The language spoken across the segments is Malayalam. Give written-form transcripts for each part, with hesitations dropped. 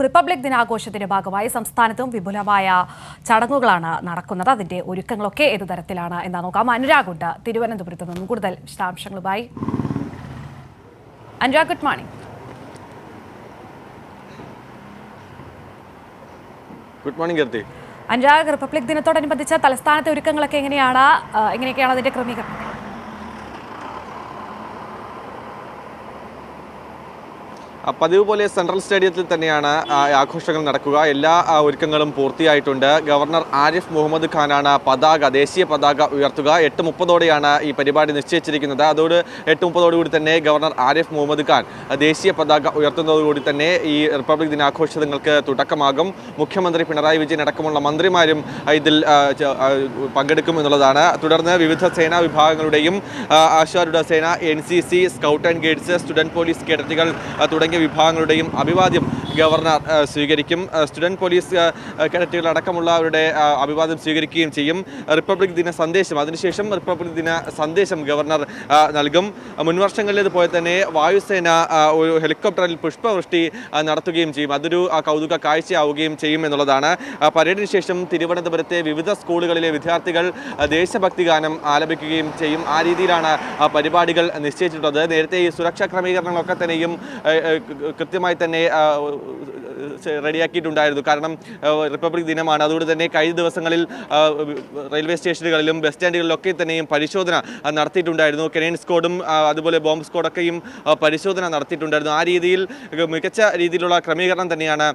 റിപ്പബ്ലിക് ദിനാഘോഷത്തിന്റെ ഭാഗമായി സംസ്ഥാനത്തും വിപുലമായ ചടങ്ങുകളാണ് നടക്കുന്നത്. അതിന്റെ ഒരുക്കങ്ങളൊക്കെ ഏതു തരത്തിലാണ് എന്ന് നോക്കാം. അനുരാഗുണ്ട് തിരുവനന്തപുരത്ത് നിന്നും കൂടുതൽ വിശദാംശങ്ങളുമായി. Anurag, good morning. Good morning Keerthi. Anurag, republic ദിനത്തോടനുബന്ധിച്ച് തലസ്ഥാനത്തെ ഒരുക്കങ്ങളൊക്കെ എങ്ങനെയൊക്കെയാണ് അതിന്റെ ക്രമീകരണം? പതിവ് പോലെ സെൻട്രൽ സ്റ്റേഡിയത്തിൽ തന്നെയാണ് ആഘോഷങ്ങൾ നടക്കുക. എല്ലാ ഒരുക്കങ്ങളും പൂർത്തിയായിട്ടുണ്ട്. ഗവർണർ ആരിഫ് മുഹമ്മദ് ഖാനാണ് ദേശീയ പതാക ഉയർത്തുക. 8:30 ഈ പരിപാടി നിശ്ചയിച്ചിരിക്കുന്നത്. അതോട് 8:30 തന്നെ ഗവർണർ ആരിഫ് മുഹമ്മദ് ഖാൻ ദേശീയ പതാക ഉയർത്തുന്നതോടുകൂടി തന്നെ ഈ റിപ്പബ്ലിക് ദിനാഘോഷങ്ങൾക്ക് തുടക്കമാകും. മുഖ്യമന്ത്രി പിണറായി വിജയൻ അടക്കമുള്ള മന്ത്രിമാരും ഇതിൽ പങ്കെടുക്കും എന്നുള്ളതാണ്. തുടർന്ന് വിവിധ സേനാ വിഭാഗങ്ങളുടെയും ആശാരുടെ സേന, NCC, scout and guides, student police കേഡറ്റുകൾ തുടങ്ങിയ വിഭാഗങ്ങളുടെയും അഭിവാദ്യം ഗവർണർ സ്വീകരിക്കും. സ്റ്റുഡൻറ് പോലീസ് കേഡറ്റുകൾ അടക്കമുള്ളവരുടെ അഭിവാദ്യം സ്വീകരിക്കുകയും ചെയ്യും. റിപ്പബ്ലിക് ദിന സന്ദേശം, അതിനുശേഷം റിപ്പബ്ലിക് ദിന സന്ദേശം ഗവർണർ നൽകും. മുൻവർഷങ്ങളിലേതുപോലെ തന്നെ വായുസേന ഒരു ഹെലികോപ്റ്ററിൽ പുഷ്പവൃഷ്ടി നടത്തുകയും ചെയ്യും. അതൊരു കൗതുക കാഴ്ചയാവുകയും ചെയ്യും എന്നുള്ളതാണ്. പരേഡിന് ശേഷം തിരുവനന്തപുരത്തെ വിവിധ സ്കൂളുകളിലെ വിദ്യാർത്ഥികൾ ദേശഭക്തി ഗാനം ആലപിക്കുകയും ചെയ്യും. ആ രീതിയിലാണ് പരിപാടികൾ നിശ്ചയിച്ചിട്ടുള്ളത്. നേരത്തെ ഈ സുരക്ഷാ ക്രമീകരണങ്ങളൊക്കെ തന്നെയും കൃത്യമായി തന്നെ റെഡിയാക്കിയിട്ടുണ്ടായിരുന്നു. കാരണം റിപ്പബ്ലിക് ദിനമാണ്. അതുകൊണ്ട് തന്നെ കഴിഞ്ഞ ദിവസങ്ങളിൽ റെയിൽവേ സ്റ്റേഷനുകളിലും ബസ് സ്റ്റാൻഡുകളിലൊക്കെ തന്നെയും പരിശോധന നടത്തിയിട്ടുണ്ടായിരുന്നു. കെനൈൻ സ്ക്വാഡും അതുപോലെ ബോംബ് സ്ക്വാഡൊക്കെയും പരിശോധന നടത്തിയിട്ടുണ്ടായിരുന്നു. ആ രീതിയിൽ മികച്ച രീതിയിലുള്ള ക്രമീകരണം തന്നെയാണ്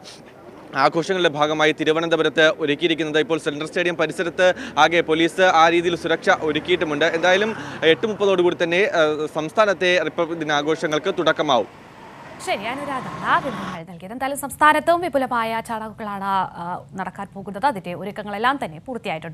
ആഘോഷങ്ങളുടെ ഭാഗമായി തിരുവനന്തപുരത്ത് ഒരുക്കിയിരിക്കുന്നത്. ഇപ്പോൾ സെൻട്രൽ സ്റ്റേഡിയം പരിസരത്ത് ആകെ പോലീസ് ആ രീതിയിൽ സുരക്ഷ ഒരുക്കിയിട്ടുമുണ്ട്. എന്തായാലും 8:30 തന്നെ സംസ്ഥാനത്തെ റിപ്പബ്ലിക് ദിനാഘോഷങ്ങൾക്ക് തുടക്കമാവും. ശരി, അനുരാഗാണ് വിവരങ്ങൾ നൽകിയത്. എന്തായാലും സംസ്ഥാനത്തും വിപുലമായ ചടങ്ങുകളാണ് നടക്കാൻ പോകുന്നത്. അതിന്റെ ഒരുക്കങ്ങളെല്ലാം തന്നെ പൂർത്തിയായിട്ടുണ്ട്.